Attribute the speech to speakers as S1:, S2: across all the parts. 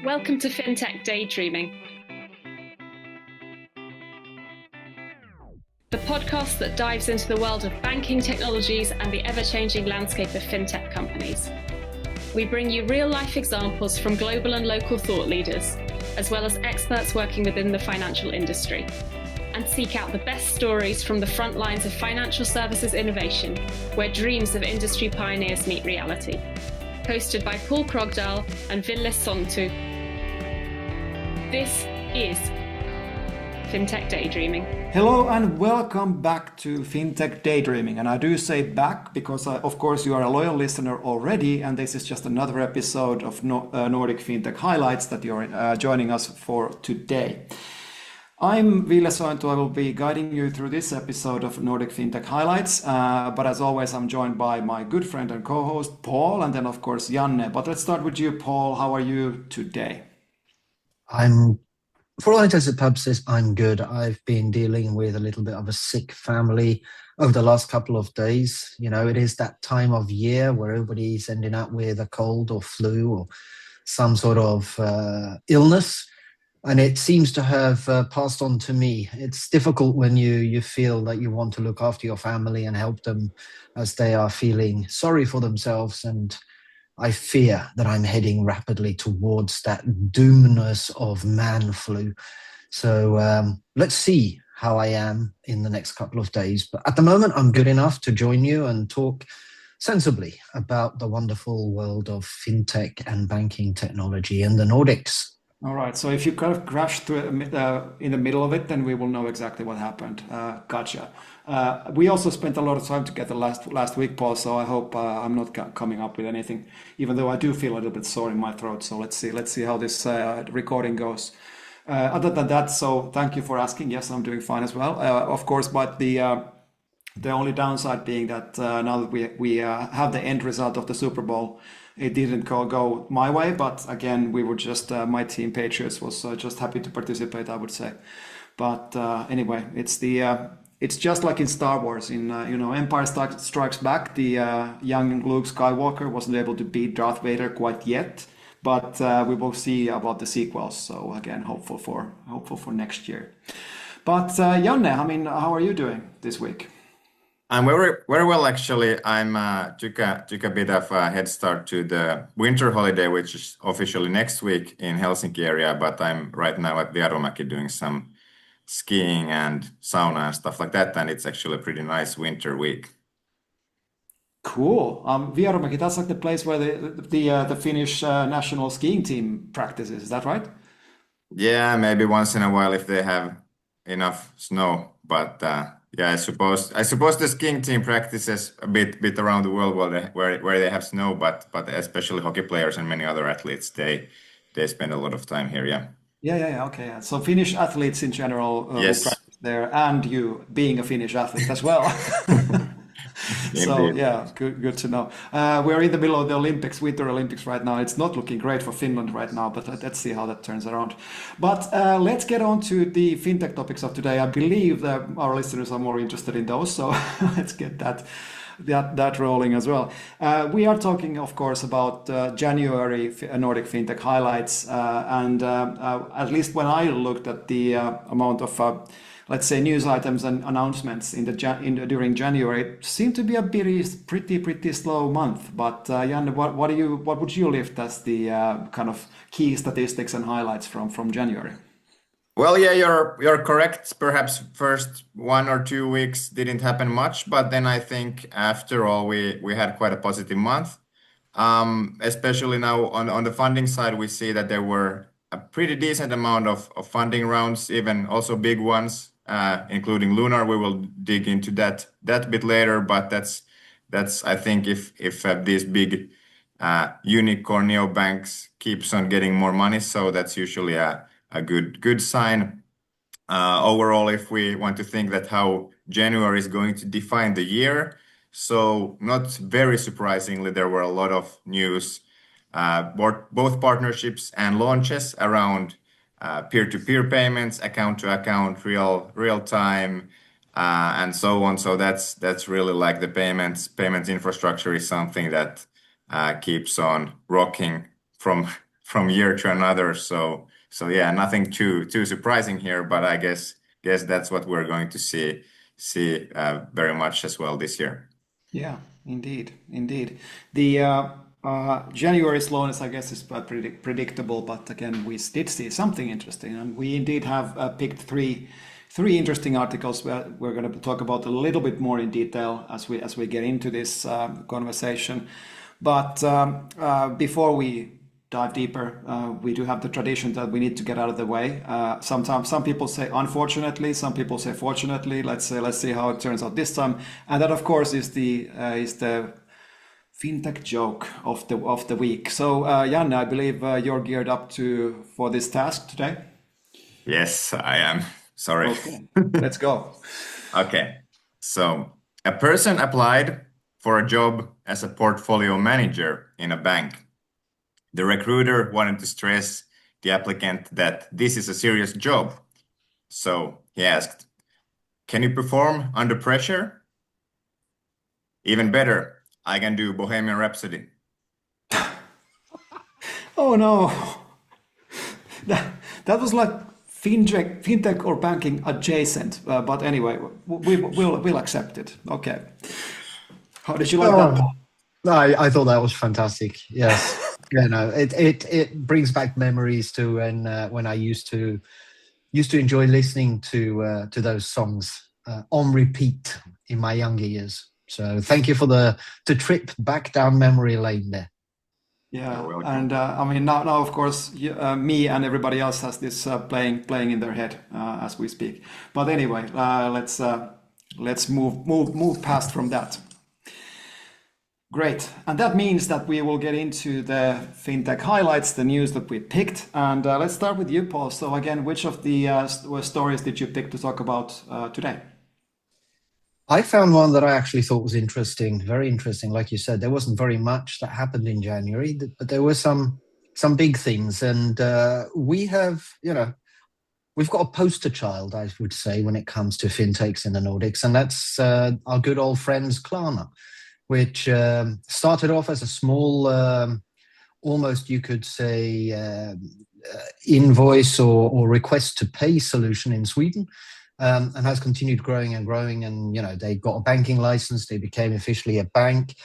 S1: Welcome to Fintech Daydreaming, the podcast that dives into the world of banking technologies and the ever-changing landscape of fintech companies. We bring you real-life examples from global and local thought leaders, as well as experts working within the financial industry, and seek out the best stories from the front lines of financial services innovation, where dreams of industry pioneers meet reality. Hosted by Krogdahl and Ville Sointu. This is Fintech Daydreaming.
S2: Hello and welcome back to Fintech Daydreaming. And I do say back because, of course, you are a loyal listener already, and this is just another episode of Nordic Fintech Highlights that you're joining us for today. I'm Ville Sointu. I will be guiding you through this episode of Nordic Fintech Highlights. But as always, I'm joined by my good friend and co-host, Paul, and then, of course, Janne. But let's start with you, Paul. How are you today?
S3: For all intents and purposes, I'm good. I've been dealing with a little bit of a sick family over the last couple of days. You know, it is that time of year where everybody's ending up with a cold or flu or some sort of illness. And it seems to have passed on to me. It's difficult when you feel that you want to look after your family and help them as they are feeling sorry for themselves. And I fear that I'm heading rapidly towards that doomness of man flu. So let's see how I am in the next couple of days. But at the moment, I'm good enough to join you and talk sensibly about the wonderful world of fintech and banking technology in the Nordics.
S2: All right. So if you kind of crash through in the middle of it, then we will know exactly what happened. Gotcha. We also spent a lot of time together last week, Paul. So I hope I'm not coming up with anything, even though I do feel a little bit sore in my throat. So let's see how this recording goes. Other than that, so thank you for asking. Yes, I'm doing fine as well. Of course, but the only downside being that now that we have the end result of the Super Bowl. It didn't go my way, but again, we were just my team Patriots was just happy to participate, I would say. But anyway, it's just like in Star Wars. In Empire Strikes Back, the young Luke Skywalker wasn't able to beat Darth Vader quite yet, but we will see about the sequels. So again, hopeful for next year. But Janne, I mean, how are you doing this week?
S4: I'm very well actually. I'm took a bit of a head start to the winter holiday, which is officially next week in Helsinki area. But I'm right now at Vierumäki doing some skiing and sauna and stuff like that, and it's actually a pretty nice winter week.
S2: Cool. Vierumäki, that's like the place where the Finnish national skiing team practices. Is that right?
S4: Yeah, maybe once in a while if they have enough snow, but. Yeah, I suppose the skiing team practices a bit around the world where they have snow, but especially hockey players and many other athletes, they spend a lot of time here. Yeah.
S2: Yeah. Okay. Yeah. So Finnish athletes in general
S4: Yes.
S2: practice there, and you being a Finnish athlete as well. So yeah, good to know. We're in the middle of the Winter Olympics right now. It's not looking great for Finland right now, but let's see how that turns around. But let's get on to the fintech topics of today. I believe that our listeners are more interested in those, so let's get that rolling as well. We are talking, of course, about January Nordic Fintech highlights, and at least when I looked at the amount of let's say news items and announcements during January, it seemed to be a pretty slow month. But Janne, what would you lift as the kind of key statistics and highlights from January?
S4: Well, yeah, you're correct. Perhaps first 1 or 2 weeks didn't happen much, but then I think after all we had quite a positive month. Especially now on the funding side, we see that there were a pretty decent amount of funding rounds, even also big ones. Including Lunar. We will dig into that bit later, but that's I think if these big unicorn neobanks keeps on getting more money, so that's usually a good sign. Overall, if we want to think that how January is going to define the year, so not very surprisingly, there were a lot of news, both partnerships and launches around peer-to-peer payments, account-to-account, real time, and so on. So that's really like the payments infrastructure is something that keeps on rocking from from year to another. So yeah, nothing too surprising here, but I guess that's what we're going to see very much as well this year.
S2: Yeah, indeed. The January slowness, I guess, is predictable, but again, we did see something interesting, and we indeed have picked three interesting articles we're going to talk about a little bit more in detail as we get into this conversation. But before we dive deeper, we do have the tradition that we need to get out of the way. Sometimes some people say unfortunately, some people say fortunately. Let's see how it turns out this time. And that, of course, is the fintech joke of the week. So Janne, I believe you're geared up for this task today.
S4: Yes, I am. Sorry.
S2: Okay, let's go.
S4: Okay, so a person applied for a job as a portfolio manager in a bank. The recruiter wanted to stress the applicant that this is a serious job. So he asked, "Can you perform under pressure?" "Even better, I can do Bohemian Rhapsody."
S2: Oh no, that was like fintech or banking adjacent. But anyway, we'll accept it. Okay. How did you like that, Paul?
S3: I thought that was fantastic. Yes. It brings back memories to when I used to enjoy listening to those songs on repeat in my younger years. So thank you for the trip back down memory lane there.
S2: Yeah, and I mean now of course me and everybody else has this playing in their head as we speak. But anyway, let's move past from that. Great, and that means that we will get into the fintech highlights, the news that we picked, and let's start with you, Paul. So again, which of the stories did you pick to talk about today?
S3: I found one that I actually thought was interesting, very interesting. Like you said, there wasn't very much that happened in January, but there were some big things, and we've got a poster child, I would say, when it comes to fintechs in the Nordics, and that's our good old friends Klarna, which started off as a small, almost you could say, invoice or request to pay solution in Sweden, and has continued growing and growing. And they got a banking license, they became officially a bank,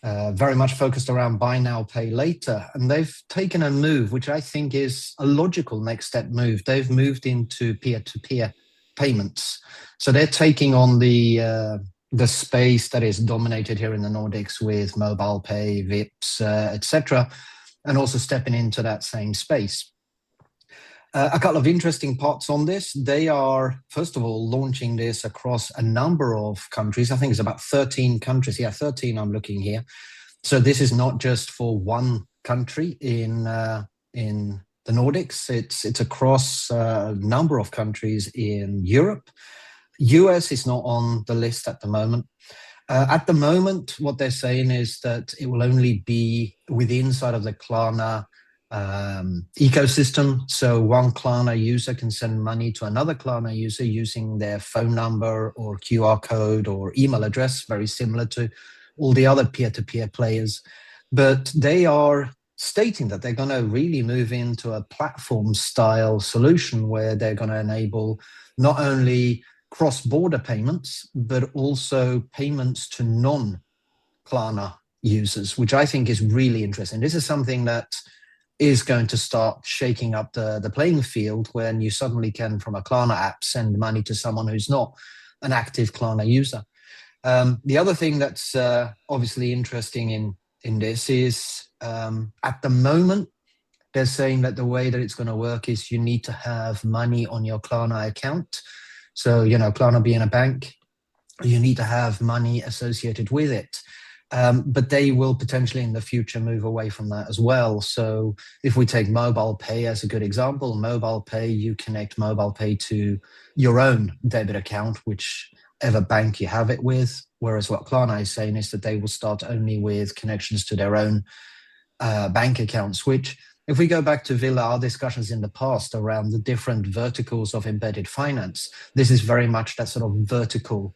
S3: very much focused around buy now, pay later. And they've taken a move, which I think is a logical next step move. They've moved into peer-to-peer payments. So they're taking on the space that is dominated here in the Nordics with mobile pay, VIPs, etc., and also stepping into that same space. A couple of interesting parts on this. They are, first of all, launching this across a number of countries. I think it's about 13 countries. Yeah, 13 I'm looking here. So this is not just for one country in the Nordics. It's across a number of countries in Europe. US is not on the list at the moment. At the moment, what they're saying is that it will only be within side of the Klarna ecosystem. So one Klarna user can send money to another Klarna user using their phone number or QR code or email address, very similar to all the other peer-to-peer players. But they are stating that they're going to really move into a platform-style solution where they're going to enable not only cross-border payments, but also payments to non-Klarna users, which I think is really interesting. This is something that is going to start shaking up the playing field when you suddenly can, from a Klarna app, send money to someone who's not an active Klarna user. The other thing that's obviously interesting in this is at the moment, they're saying that the way that it's going to work is you need to have money on your Klarna account. So, Klarna being a bank, you need to have money associated with it. But they will potentially in the future move away from that as well. So if we take mobile pay as a good example, mobile pay, you connect mobile pay to your own debit account, whichever bank you have it with. Whereas what Klarna is saying is that they will start only with connections to their own bank accounts, which, if we go back to Ville, our discussions in the past around the different verticals of embedded finance, this is very much that sort of vertical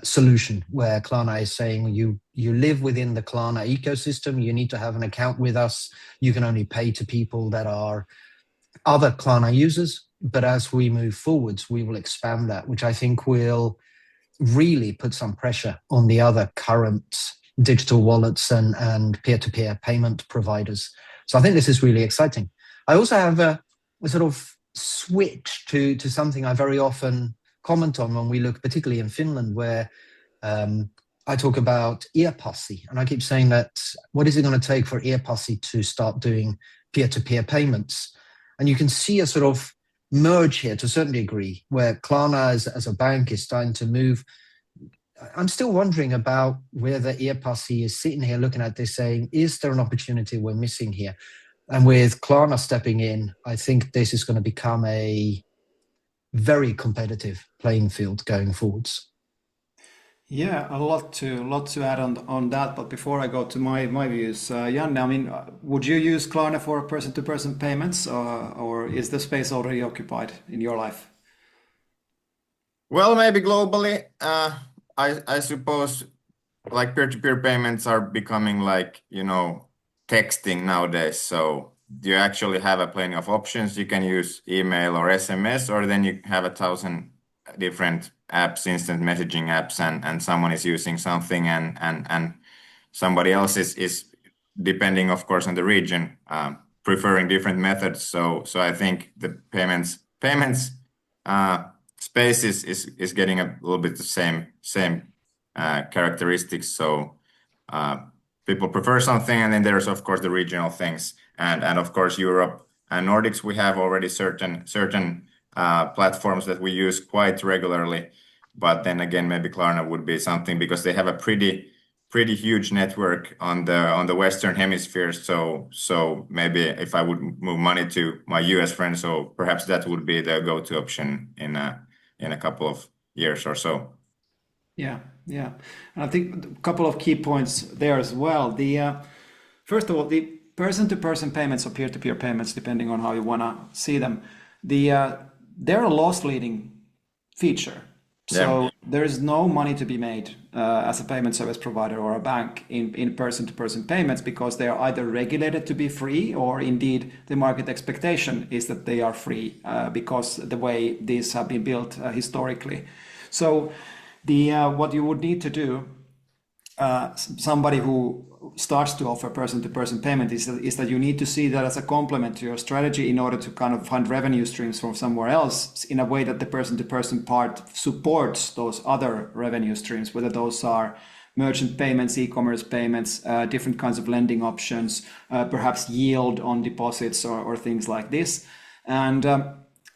S3: solution where Klarna is saying you live within the Klarna ecosystem, you need to have an account with us, you can only pay to people that are other Klarna users. But as we move forwards, we will expand that, which I think will really put some pressure on the other current digital wallets and peer-to-peer payment providers. So I think this is really exciting. I also have a sort of switch to something I very often comment on when we look, particularly in Finland, where I talk about e-passi, and I keep saying that what is it going to take for e-passi to start doing peer-to-peer payments? And you can see a sort of merge here to a certain degree, where Klarna as a bank is starting to move. I'm still wondering about whether e-passi is sitting here looking at this saying, is there an opportunity we're missing here? And with Klarna stepping in, I think this is going to become a very competitive playing field going forwards.
S2: Yeah, a lot to add on that. But before I go to my views, Janne, I mean, would you use Klarna for person-to-person payments, or is the space already occupied in your life?
S4: Well, maybe globally, I suppose like peer-to-peer payments are becoming like, texting nowadays. So you actually have a plenty of options. You can use email or SMS, or then you have 1,000 different apps, instant messaging apps, and someone is using something and somebody else is depending, of course, on the region, preferring different methods. So I think the payments space is getting a little bit the same characteristics. So people prefer something, and then there's of course the regional things, and of course Europe and Nordics. We have already certain platforms that we use quite regularly, but then again, maybe Klarna would be something because they have a pretty huge network on the Western Hemisphere. So maybe if I would move money to my US friends, so perhaps that would be the go-to option in a couple of years or so.
S2: Yeah. And I think a couple of key points there as well. First of all, the person-to-person payments or peer-to-peer payments, depending on how you want to see them, they're a loss-leading feature. So there is no money to be made as a payment service provider or a bank in person-to-person payments, because they are either regulated to be free, or indeed the market expectation is that they are free because the way these have been built historically. So what you would need to do, somebody who starts to offer person-to-person payment, is that you need to see that as a complement to your strategy in order to kind of find revenue streams from somewhere else in a way that the person-to-person part supports those other revenue streams, whether those are merchant payments, e-commerce payments, different kinds of lending options, perhaps yield on deposits or things like this. And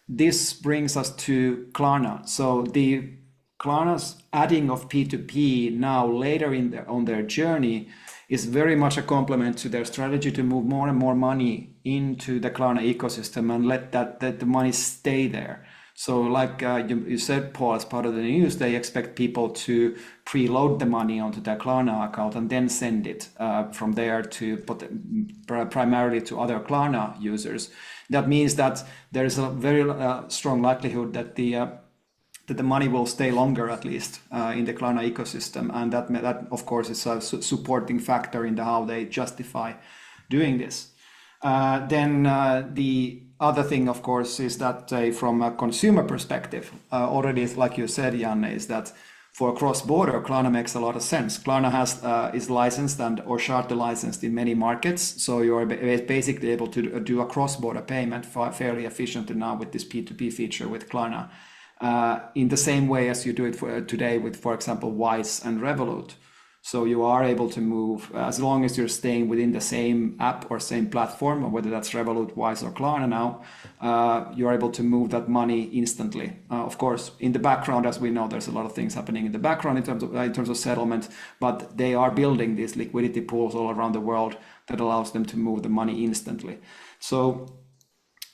S2: this brings us to Klarna. So the Klarna's adding of P2P now later on their journey is very much a complement to their strategy to move more and more money into the Klarna ecosystem and let the money stay there. So like you said, Paul, as part of the news, they expect people to preload the money onto their Klarna account and then send it from there to primarily to other Klarna users. That means that there is a very strong likelihood that the money will stay longer, at least in the Klarna ecosystem, and that of course is a supporting factor in how they justify doing this. Then the other thing, of course, is that from a consumer perspective, already, like you said, Janne, is that for cross-border, Klarna makes a lot of sense. Klarna is licensed or charter licensed in many markets, so you're basically able to do a cross-border payment fairly efficiently now with this P2P feature with Klarna. In the same way as you do it today with, for example, Wise and Revolut. So you are able to move, as long as you're staying within the same app or same platform, or whether that's Revolut, Wise, or Klarna now, you're able to move that money instantly. Of course, in the background, as we know, there's a lot of things happening in the background in terms of settlement, but they are building these liquidity pools all around the world that allows them to move the money instantly. So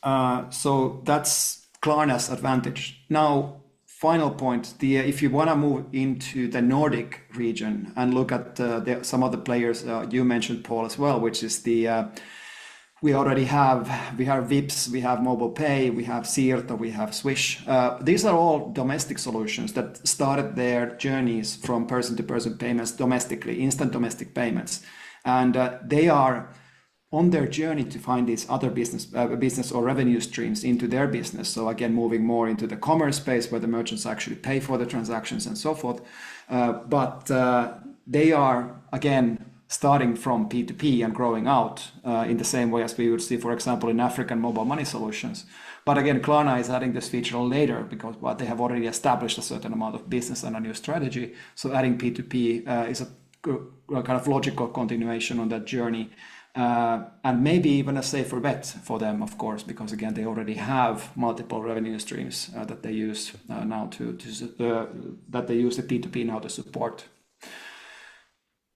S2: that's Klarna's advantage. Now, final point, if you want to move into the Nordic region and look at some of the players you mentioned, Paul, as well, which is the we already have Vips, we have Mobile Pay, we have Siirto, we have Swish. These are all domestic solutions that started their journeys from person-to-person payments domestically, instant domestic payments, and they are on their journey to find these other business or revenue streams into their business. So again, moving more into the commerce space where the merchants actually pay for the transactions and so forth. But they are again starting from P2P and growing out in the same way as we would see, for example, in African mobile money solutions. But again, Klarna is adding this feature later because they have already established a certain amount of business and a new strategy. So adding P2P is a kind of logical continuation on that journey. And maybe even a safer bet for them, of course, because again, they already have multiple revenue streams that they use now that they use the P2P now to support.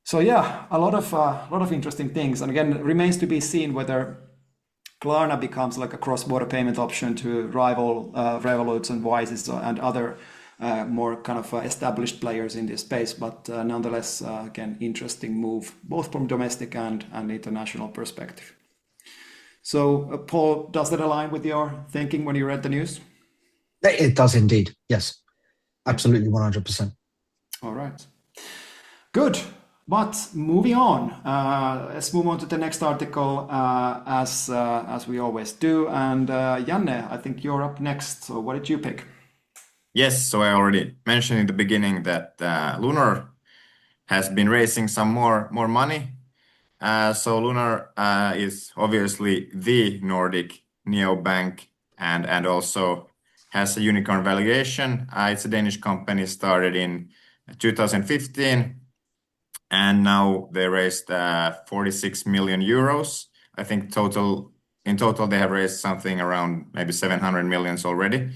S2: So yeah, a lot of interesting things, and again, it remains to be seen whether Klarna becomes like a cross-border payment option to rival Revoluts and Wises and other more kind of established players in this space. But nonetheless, again, interesting move both from domestic and international perspective. So Paul, does that align with your thinking when you read the news?
S3: It does indeed. Yes, absolutely, 100%.
S2: All right, good. But moving on, let's move on to the next article as we always do. And Janne, I think you're up next. So what did you pick?
S4: Yes, so I already mentioned in the beginning that Lunar has been raising some more money. So Lunar is obviously the Nordic neobank and also has a unicorn valuation. It's a Danish company started in 2015. And now they raised 46 million euros. I think in total they have raised something around maybe 700 millions already,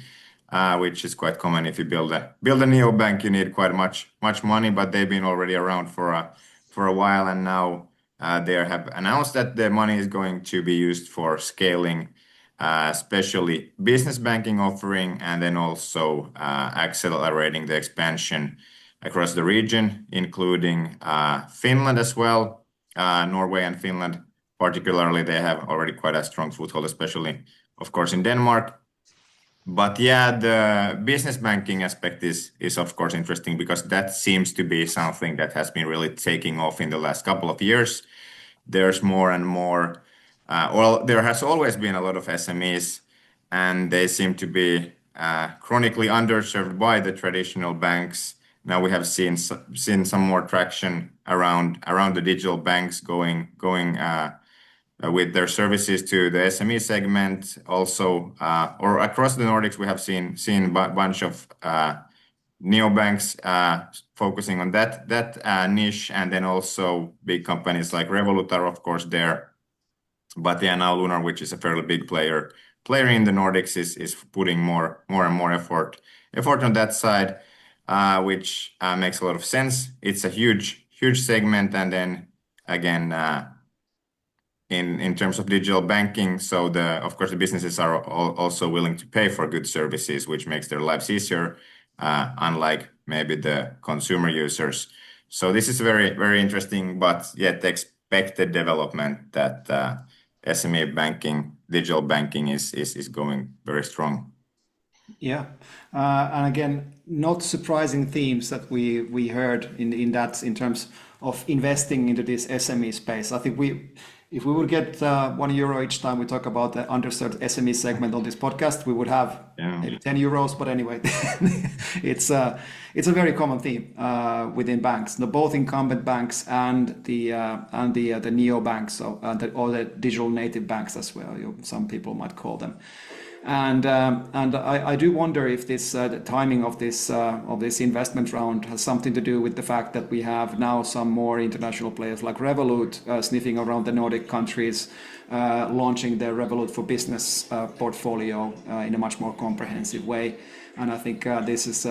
S4: which is quite common. If you build a neobank, you need quite much money, but they've been already around for a while, and now they have announced that the money is going to be used for scaling, especially business banking offering, and then also accelerating the expansion across the region, including Finland as well. Norway and Finland, particularly, they have already quite a strong foothold, especially, of course, in Denmark. But yeah, the business banking aspect is of course interesting because that seems to be something that has been really taking off in the last couple of years. There's more and more, there has always been a lot of SMEs, and they seem to be chronically underserved by the traditional banks. Now we have seen some more traction around the digital banks going with their services to the SME segment. Also, or across the Nordics, we have seen a bunch of neobanks focusing on that niche, and then also big companies like Revolut are of course there. But yeah, now Lunar, which is a fairly big player in the Nordics, is putting more and more effort on that side. Which makes a lot of sense. It's a huge segment, and then again, in terms of digital banking, so of course the businesses are also willing to pay for good services, which makes their lives easier, unlike maybe the consumer users. So this is very, very interesting, but yet expected development that SME banking, digital banking is going very strong.
S2: Yeah, and again, not surprising themes that we heard in that in terms of investing into this SME space. I think if we would get €1 each time we talk about the underserved SME segment on this podcast, we would have maybe €10. But anyway, it's a very common theme within banks, both incumbent banks and the neobanks or the digital native banks as well. Some people might call them. And I do wonder if the timing of this investment round has something to do with the fact that we have now some more international players like Revolut sniffing around the Nordic countries, launching their Revolut for Business portfolio in a much more comprehensive way. And I think this is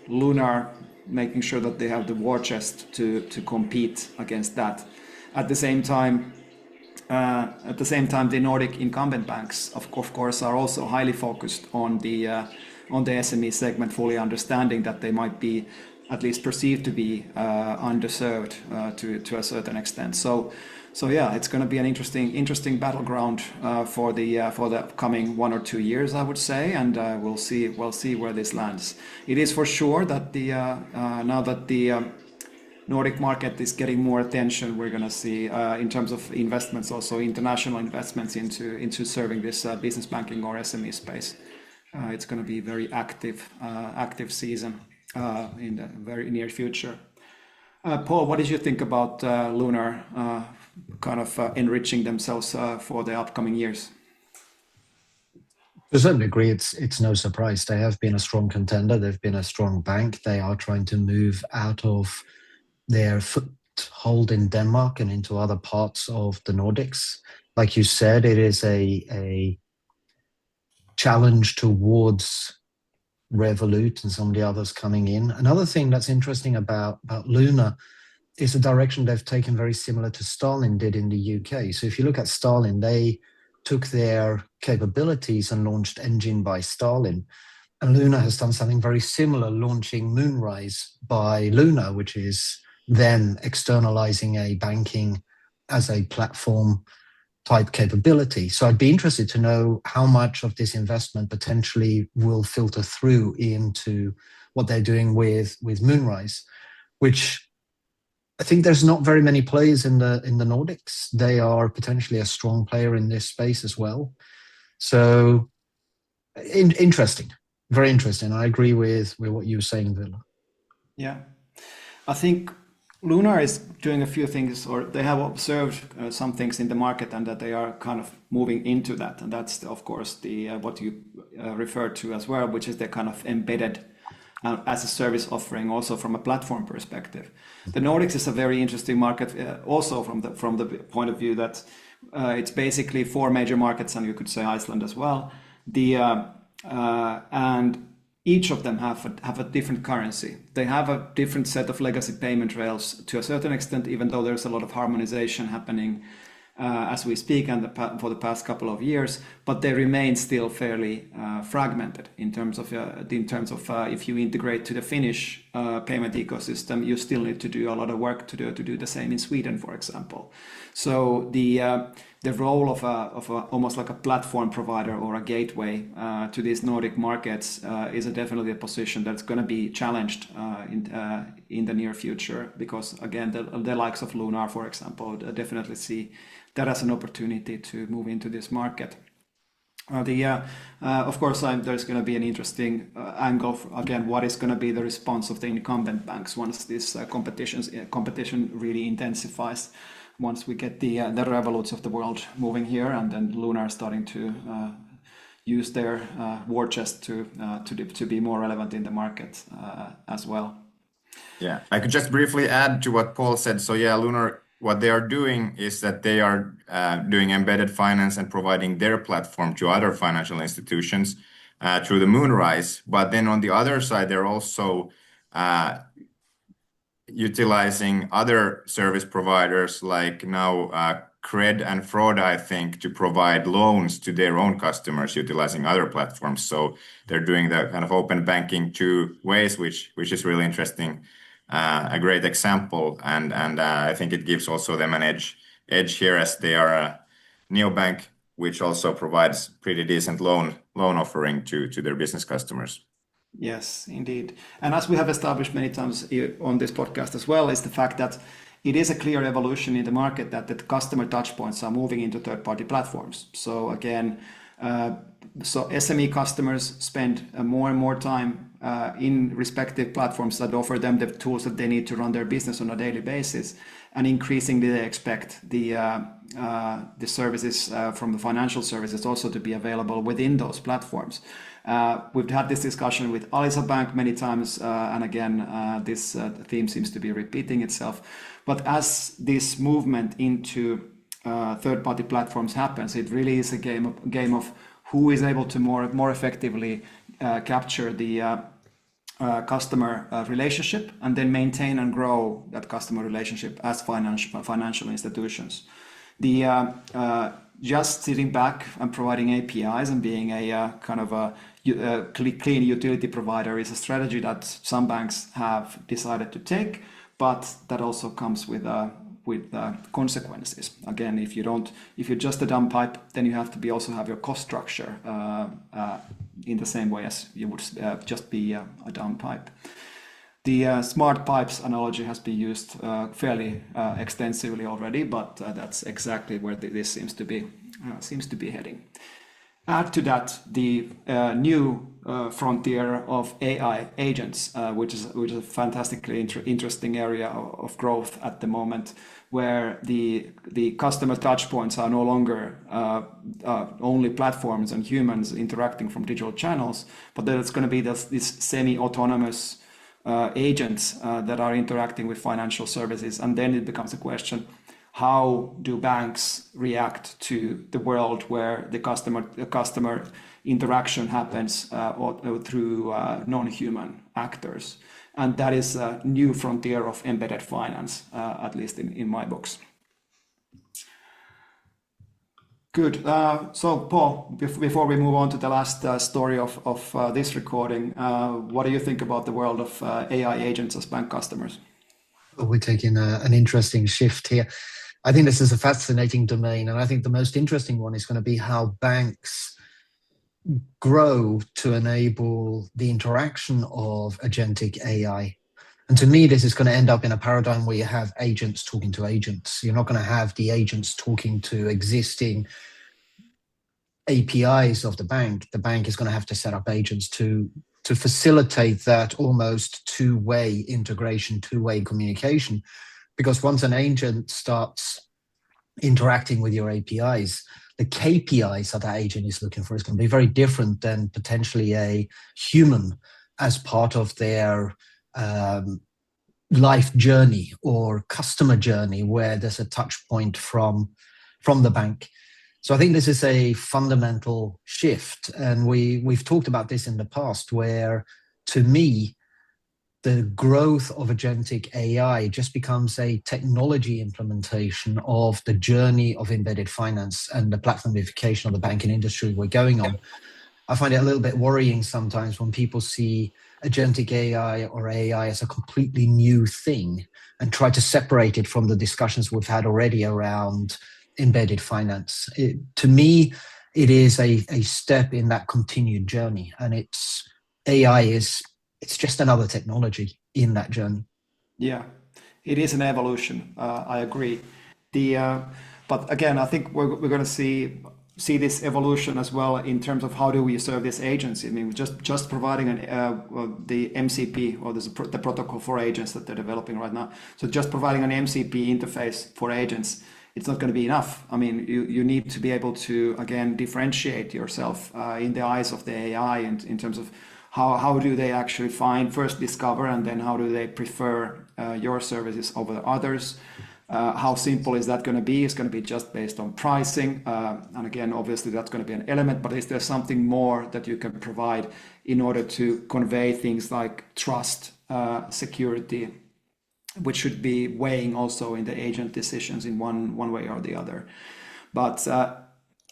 S2: Lunar making sure that they have the war chest to compete against that. At the same time, the Nordic incumbent banks, of course, are also highly focused on the SME segment, fully understanding that they might be at least perceived to be underserved to a certain extent. So So yeah, it's going to be an interesting battleground for the coming 1 or 2 years, I would say, and we'll see where this lands. It is for sure that now that the Nordic market is getting more attention, we're going to see in terms of investments, also international investments into serving this business banking or SME space. It's going to be very active season in the very near future. Paul, what did you think about Lunar kind of enriching themselves for the upcoming years?
S3: To a certain degree, it's no surprise. They have been a strong contender. They've been a strong bank. They are trying to move out of their foothold in Denmark and into other parts of the Nordics. Like you said, it is a challenge towards Revolut and some of the others coming in. Another thing that's interesting about Lunar is the direction they've taken, very similar to Starlin did in the UK. So if you look at Starlin, they took their capabilities and launched Engine by Starlin. And Lunar has done something very similar, launching Moonrise by Lunar, which is them externalizing a banking as a platform type capability. So I'd be interested to know how much of this investment potentially will filter through into what they're doing with Moonrise, which I think there's not very many players in the Nordics. They are potentially a strong player in this space as well. So interesting, very interesting. I agree with what you were saying, Ville.
S2: Yeah, I think Lunar is doing a few things, or they have observed some things in the market, and that they are kind of moving into that. And that's, of course, the what you referred to as well, which is the kind of embedded as a service offering, also from a platform perspective. The Nordics is a very interesting market, also from the point of view that it's basically 4 major markets, and you could say Iceland as well. And each of them have a different currency. They have a different set of legacy payment rails to a certain extent, even though there's a lot of harmonization happening as we speak and for the past couple of years, but they remain still fairly fragmented in terms of if you integrate to the Finnish payment ecosystem, you still need to do a lot of work to do the same in Sweden, for example. So the role of almost like a platform provider or a gateway to these Nordic markets is definitely a position that's going to be challenged in the near future, because again, the likes of Lunar, for example, definitely see that as an opportunity to move into this market. Of course, there's going to be an interesting angle again. What is going to be the response of the incumbent banks once this competition really intensifies? Once we get the Revoluts of the world moving here, and then Lunar starting to use their war chest to be more relevant in the market as well.
S4: Yeah, I could just briefly add to what Paul said. So yeah, Lunar, what they are doing is that they are doing embedded finance and providing their platform to other financial institutions through the Moonrise. But then on the other side, they're also utilizing other service providers like now Cred and Fraud, I think, to provide loans to their own customers utilizing other platforms. So they're doing that kind of open banking 2 ways, which is really interesting. A great example, and I think it gives also them an edge here, as they are a neobank, which also provides pretty decent loan offering to their business customers.
S2: Yes, indeed. And as we have established many times on this podcast as well, is the fact that it is a clear evolution in the market that the customer touchpoints are moving into third-party platforms. So again, so SME customers spend more and more time in respective platforms that offer them the tools that they need to run their business on a daily basis, and increasingly they expect the services from the financial services also to be available within those platforms. We've had this discussion with Alisa Bank many times, and again, this theme seems to be repeating itself. But as this movement into third-party platforms happens, it really is a game of who is able to more effectively capture the customer relationship and then maintain and grow that customer relationship as financial institutions. Just sitting back and providing APIs and being a kind of a clean utility provider is a strategy that some banks have decided to take, but that also comes with with consequences. Again, if you're just a dumb pipe, then you have to also have your cost structure in the same way as you would just be a dumb pipe. The smart pipes analogy has been used fairly extensively already, but that's exactly where this seems to be heading. Add to that the new frontier of AI agents, which is a fantastically interesting area of growth at the moment, where the customer touch points are no longer only platforms and humans interacting from digital channels, but that it's going to be this semi-autonomous agents that are interacting with financial services. And then it becomes a question: how do banks react to the world where the customer interaction happens through non-human actors? And that is a new frontier of embedded finance, at least in my books. Good. So Paul, before we move on to the last story of this recording, what do you think about the world of AI agents as bank customers?
S3: We're taking an interesting shift here. I think this is a fascinating domain, and I think the most interesting one is going to be how banks grow to enable the interaction of agentic AI. And to me, this is going to end up in a paradigm where you have agents talking to agents. You're not going to have the agents talking to existing APIs of the bank. The bank is going to have to set up agents to facilitate that almost two-way integration, two-way communication. Because once an agent starts interacting with your APIs, the KPIs that agent is looking for is going to be very different than potentially a human as part of their life journey or customer journey, where there's a touch point from the bank. So I think this is a fundamental shift. And we've talked about this in the past, where to me, the growth of agentic AI just becomes a technology implementation of the journey of embedded finance and the platformification of the banking industry we're going on. I find it a little bit worrying sometimes when people see agentic AI or AI as a completely new thing and try to separate it from the discussions we've had already around embedded finance. To me, it is a step in that continued journey, and it's just another technology in that journey.
S2: Yeah, it is an evolution. I agree. But again, I think we're going to see this evolution as well in terms of how do we serve this agency. I mean, just providing the MCP, or the protocol for agents that they're developing right now. So just providing an MCP interface for agents, it's not going to be enough. I mean, you need to be able to, again, differentiate yourself in the eyes of the AI in terms of how do they actually first discover, and then how do they prefer your services over others? How simple is that going to be? It's going to be just based on pricing. And again, obviously that's going to be an element, but is there something more that you can provide in order to convey things like trust, security, which should be weighing also in the agent decisions in one way or the other? But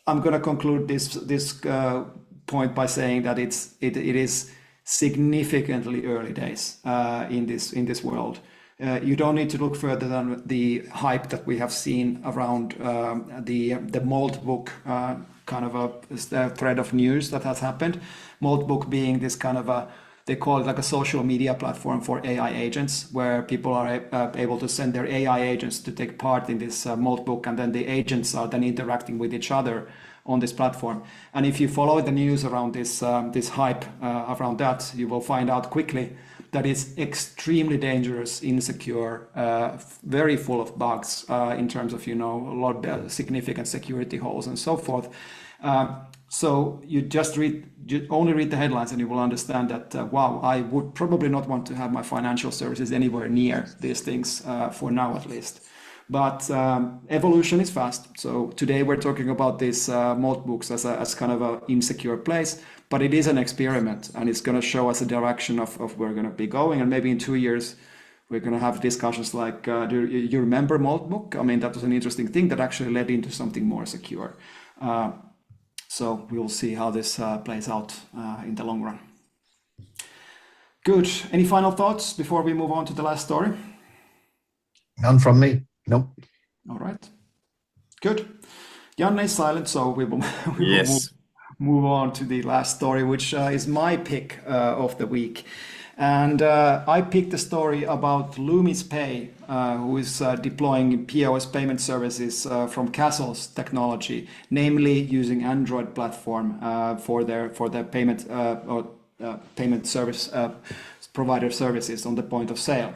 S2: I'm going to conclude this point by saying that it is significantly early days in this world. You don't need to look further than the hype that we have seen around the Maltbook kind of a thread of news that has happened. Maltbook being this kind of they call it like a social media platform for AI agents, where people are able to send their AI agents to take part in this Maltbook, and then the agents are then interacting with each other on this platform. And if you follow the news around this hype around that, you will find out quickly that it's extremely dangerous, insecure, very full of bugs in terms of, a lot of significant security holes and so forth. So you only read the headlines and you will understand that, wow, I would probably not want to have my financial services anywhere near these things for now at least. But evolution is fast. So today we're talking about these Maltbooks as kind of an insecure place, but it is an experiment, and it's going to show us a direction of where we're going to be going. And maybe in 2 years, we're going to have discussions like, do you remember Maltbook? I mean, that was an interesting thing that actually led into something more secure. So we will see how this plays out in the long run. Good. Any final thoughts before we move on to the last story?
S3: None from me. Nope.
S2: All right. Good. Janne is silent, so we will, we will
S4: Yes.
S2: move on to the last story, which is my pick of the week. And I picked a story about Loomis Pay, who is deploying POS payment services from Castle's technology, namely using Android platform for their payment payment service provider services on the point of sale.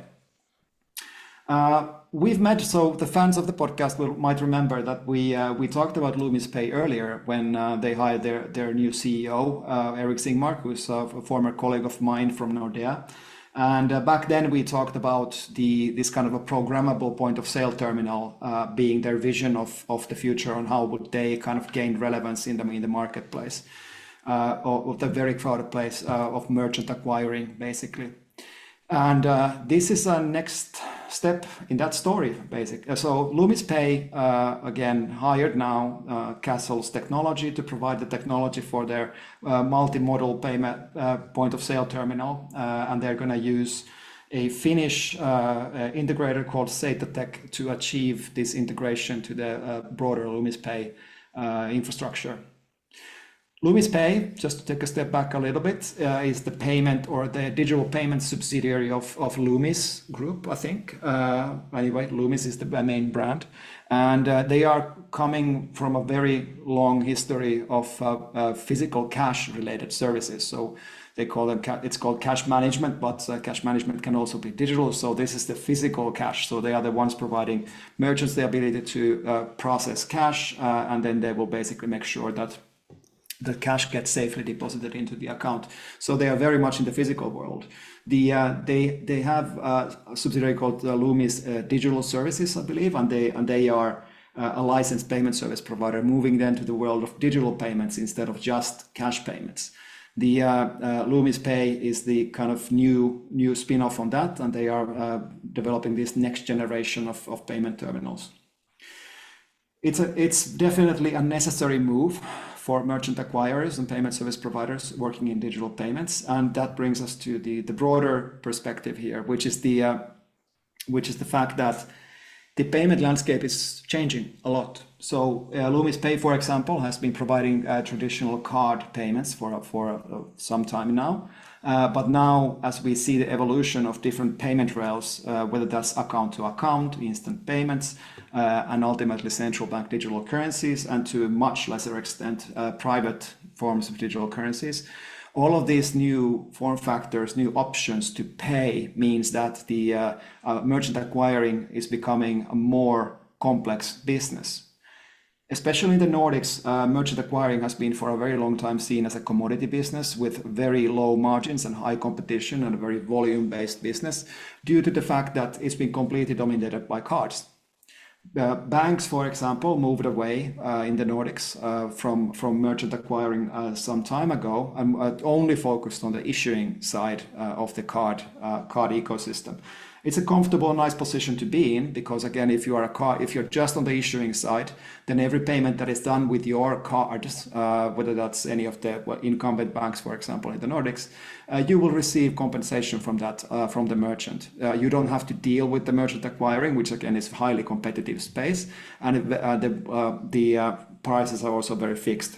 S2: We've met, so the fans of the podcast might remember that we talked about Loomis Pay earlier when they hired their new CEO, Eric Singmark, who's a former colleague of mine from Nordea. And back then we talked about this kind of a programmable point of sale terminal being their vision of the future on how would they kind of gain relevance in the marketplace of the very crowded place of merchant acquiring, basically. And this is a next step in that story, basically. So Loomis Pay, again, hired now Castle's technology to provide the technology for their multimodal payment point of sale terminal. And they're going to use a Finnish integrator called Seitatech to achieve this integration to the broader Loomis Pay infrastructure. Loomis Pay, just to take a step back a little bit, is the payment or the digital payment subsidiary of Loomis Group, I think. Anyway, Loomis is the main brand. And they are coming from a very long history of physical cash-related services. So they call them, it's called cash management, but cash management can also be digital. So this is the physical cash. So they are the ones providing merchants the ability to process cash, and then they will basically make sure that the cash gets safely deposited into the account. So they are very much in the physical world. They have a subsidiary called Loomis Digital Services, I believe, and they are a licensed payment service provider, moving then to the world of digital payments instead of just cash payments. The Loomis Pay is the kind of new spin-off on that, and they are developing this next generation of payment terminals. It's definitely a necessary move for merchant acquirers and payment service providers working in digital payments, and that brings us to the broader perspective here, which is the fact that the payment landscape is changing a lot. So Loomis Pay, for example, has been providing traditional card payments for some time now. But now, as we see the evolution of different payment rails, whether that's account to account, instant payments, and ultimately central bank digital currencies, and to a much lesser extent, private forms of digital currencies, all of these new form factors, new options to pay means that the merchant acquiring is becoming a more complex business. Especially in the Nordics, merchant acquiring has been for a very long time seen as a commodity business with very low margins and high competition and a very volume-based business due to the fact that it's been completely dominated by cards. Banks, for example, moved away in the Nordics from merchant acquiring some time ago and only focused on the issuing side of the card ecosystem. It's a comfortable, nice position to be in because, again, if you're just on the issuing side, then every payment that is done with your card, whether that's any of the incumbent banks, for example, in the Nordics, you will receive compensation from that from the merchant. You don't have to deal with the merchant acquiring, which again is highly competitive space, and the prices are also very fixed.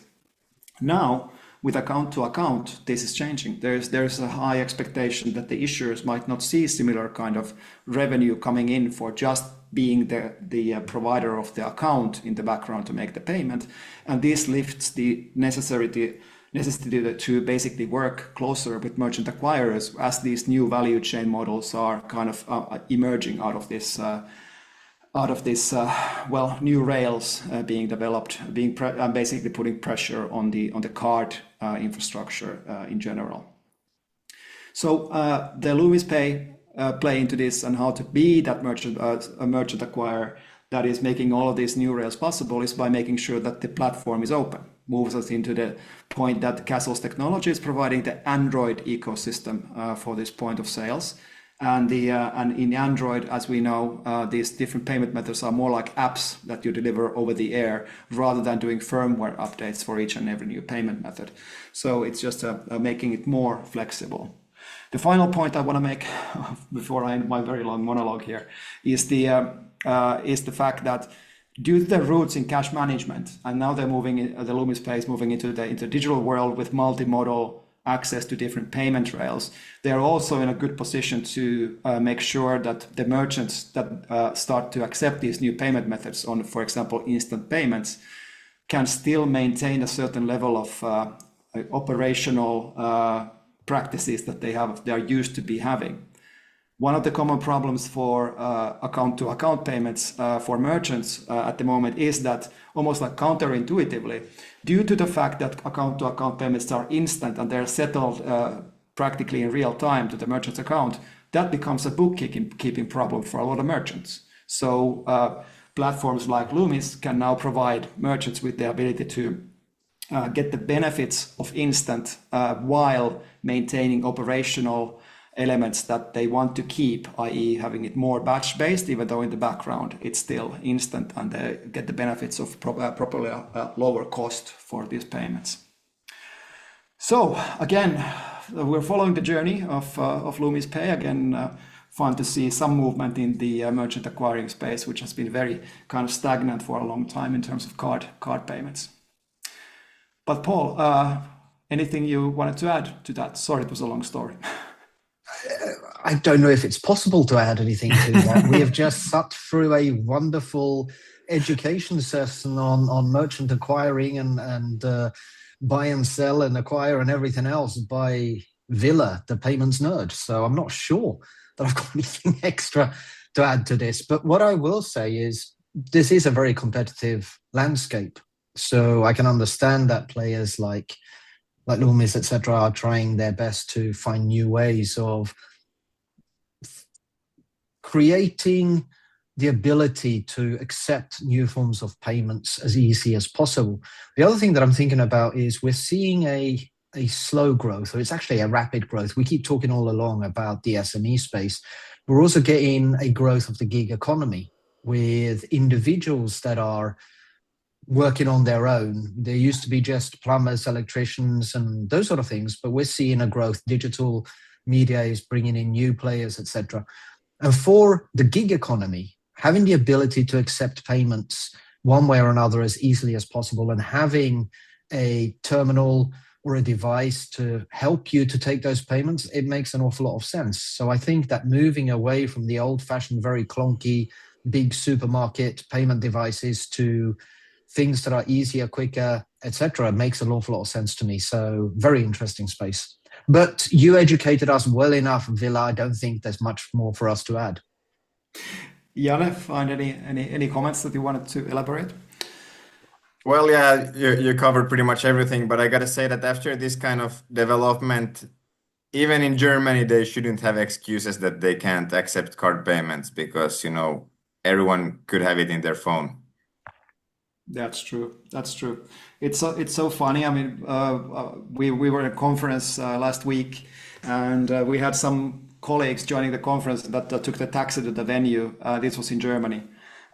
S2: Now, with account to account, this is changing. There's a high expectation that the issuers might not see similar kind of revenue coming in for just being the provider of the account in the background to make the payment, and this lifts the necessity to basically work closer with merchant acquirers as these new value chain models are kind of emerging out of this. New rails being developed, basically putting pressure on the card infrastructure in general. So the Loomis Pay play into this and how to be that merchant acquirer that is making all of these new rails possible is by making sure that the platform is open. Moves us into the point that Castle's technology is providing the Android ecosystem for this point of sales. And in Android, as we know, these different payment methods are more like apps that you deliver over the air rather than doing firmware updates for each and every new payment method. So it's just making it more flexible. The final point I want to make before I end my very long monologue here is the fact that due to their roots in cash management, and now they're the Loomis Pay is moving into the digital world with multimodal access to different payment rails. They're also in a good position to make sure that the merchants that start to accept these new payment methods on, for example, instant payments, can still maintain a certain level of operational practices that they are used to be having. One of the common problems for account-to-account payments for merchants at the moment is that, almost like counterintuitively, due to the fact that account-to-account payments are instant and they're settled practically in real time to the merchant's account, that becomes a bookkeeping problem for a lot of merchants. So platforms like Loomis can now provide merchants with the ability to get the benefits of instant while maintaining operational elements that they want to keep, i.e. having it more batch-based, even though in the background it's still instant, and they get the benefits of properly lower cost for these payments. So again, we're following the journey of Loomis Pay. Again, fun to see some movement in the merchant acquiring space, which has been very kind of stagnant for a long time in terms of card payments. But Paul, anything you wanted to add to that? Sorry, it was a long story.
S3: I don't know if it's possible to add anything to that. We have just sat through a wonderful education session on merchant acquiring and buy and sell and acquire and everything else by Ville, the payments nerd. So I'm not sure that I've got anything extra to add to this. But what I will say is this is a very competitive landscape. So I can understand that players like Loomis, etc., are trying their best to find new ways of creating the ability to accept new forms of payments as easy as possible. The other thing that I'm thinking about is we're seeing a slow growth, or it's actually a rapid growth. We keep talking all along about the SME space. We're also getting a growth of the gig economy with individuals that are working on their own. There used to be just plumbers, electricians, and those sort of things, but we're seeing a growth. Digital media is bringing in new players, etc. And for the gig economy, having the ability to accept payments one way or another as easily as possible and having a terminal or a device to help you to take those payments, it makes an awful lot of sense. So I think that moving away from the old-fashioned, very clunky, big supermarket payment devices to things that are easier, quicker, etc., makes an awful lot of sense to me. So very interesting space. But you educated us well enough, Ville. I don't think there's much more for us to add.
S2: Janne, find any comments that you wanted to elaborate?
S4: Well, yeah, you covered pretty much everything, but I gotta say that after this kind of development, even in Germany, they shouldn't have excuses that they can't accept card payments because, everyone could have it in their phone.
S2: That's true. It's so funny. I mean, we were at a conference last week, and we had some colleagues joining the conference that took the taxi to the venue. This was in Germany,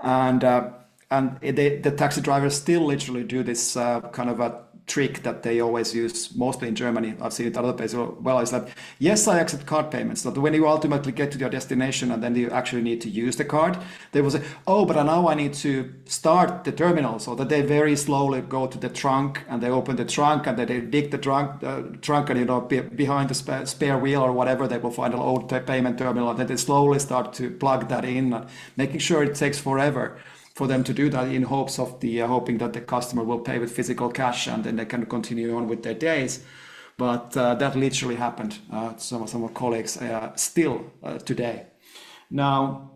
S2: and the taxi drivers still literally do this kind of a trick that they always use, mostly in Germany. I've seen it other places. Well, it's like, yes, I accept card payments. So when you ultimately get to your destination and then you actually need to use the card, they will say, oh, but now I need to start the terminal. So that they very slowly go to the trunk and they open the trunk and then they dig the trunk and, behind the spare wheel or whatever, they will find an old payment terminal. And then they slowly start to plug that in, making sure it takes forever for them to do that in hopes of hoping that the customer will pay with physical cash and then they can continue on with their days. But that literally happened. Some of our colleagues still today. Now,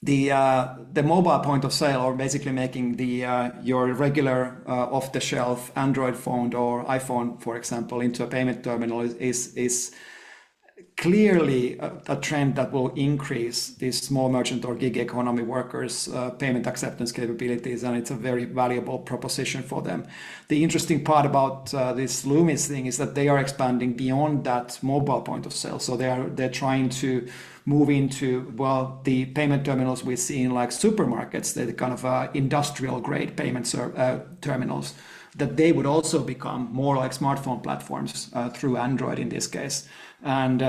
S2: the mobile point of sale, or basically making your regular off-the-shelf Android phone or iPhone, for example, into a payment terminal is clearly a trend that will increase these small merchant or gig economy workers' payment acceptance capabilities, and it's a very valuable proposition for them. The interesting part about this Loomis thing is that they are expanding beyond that mobile point of sale. So they're trying to move into, the payment terminals we see in like supermarkets, the kind of industrial grade payment terminals. that they would also become more like smartphone platforms through Android in this case. And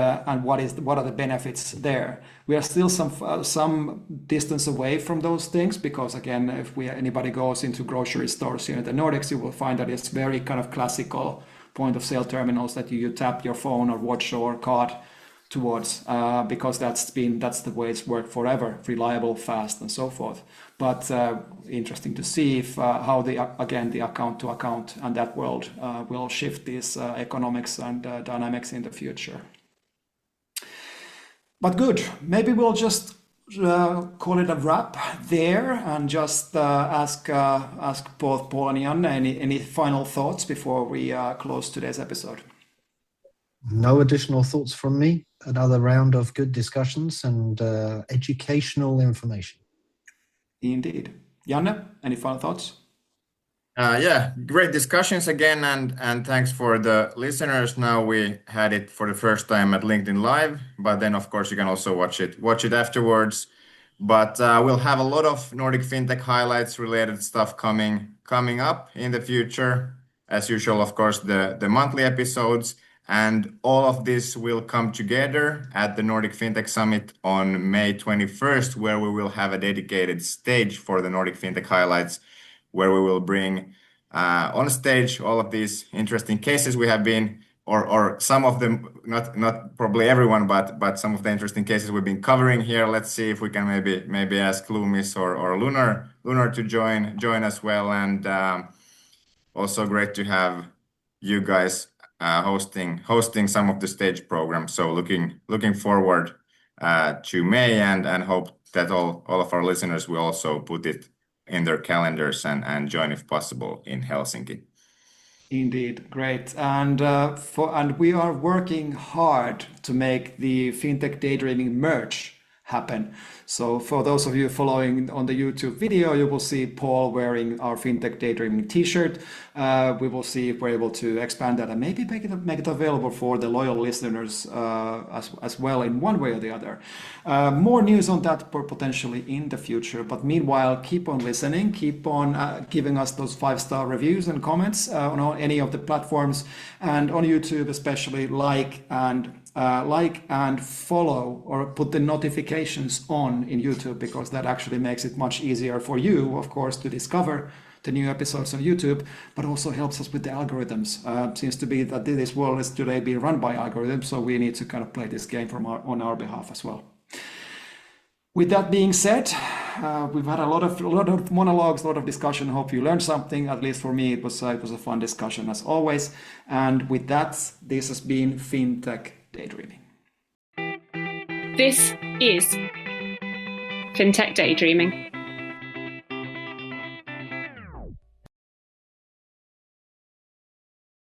S2: what are the benefits there? We are still some distance away from those things, because again, if anybody goes into grocery stores here in the Nordics, you will find that it's very kind of classical point of sale terminals that you tap your phone or watch or card towards, because that's the way it's worked forever, reliable, fast, and so forth. But interesting to see if how the account to account and that world will shift these economics and dynamics in the future. But good, maybe we'll just call it a wrap there, and just ask both Paul and Janne any final thoughts before we close today's episode.
S3: No additional thoughts from me. Another round of good discussions and educational information.
S2: Indeed. Janne, any final thoughts?
S4: Yeah, great discussions again, and thanks for the listeners. Now we had it for the first time at LinkedIn Live, but then of course you can also watch it afterwards. But we'll have a lot of Nordic FinTech highlights related stuff coming up in the future. As usual, of course, the monthly episodes. And all of this will come together at the Nordic FinTech Summit on May 21st, where we will have a dedicated stage for the Nordic FinTech highlights, where we will bring on stage all of these interesting cases we have been, or some of them, not probably everyone, but some of the interesting cases we've been covering here. Let's see if we can maybe ask Loomis or Lunar to join as well. And also great to have you guys hosting some of the stage programs. So looking forward to May, and hope that all of our listeners will also put it in their calendars and join if possible in Helsinki.
S2: Indeed, great. And we are working hard to make the Fintech Daydreaming merch happen. So for those of you following on the YouTube video, you will see Paul wearing our Fintech Daydreaming t-shirt. We will see if we're able to expand that and maybe make it available for the loyal listeners as well in one way or the other. More news on that potentially in the future. But meanwhile, keep on listening, keep on giving us those 5-star reviews and comments on any of the platforms, and on YouTube especially, like and follow, or put the notifications on in YouTube, because that actually makes it much easier for you, of course, to discover the new episodes on YouTube, but also helps us with the algorithms. Seems to be that this world is today being run by algorithms, so we need to kind of play this game on our behalf as well. With that being said, we've had a lot of monologues, a lot of discussion. Hope you learned something. At least for me, it was a fun discussion as always. And with that, this has been Fintech Daydreaming.
S1: This is Fintech Daydreaming.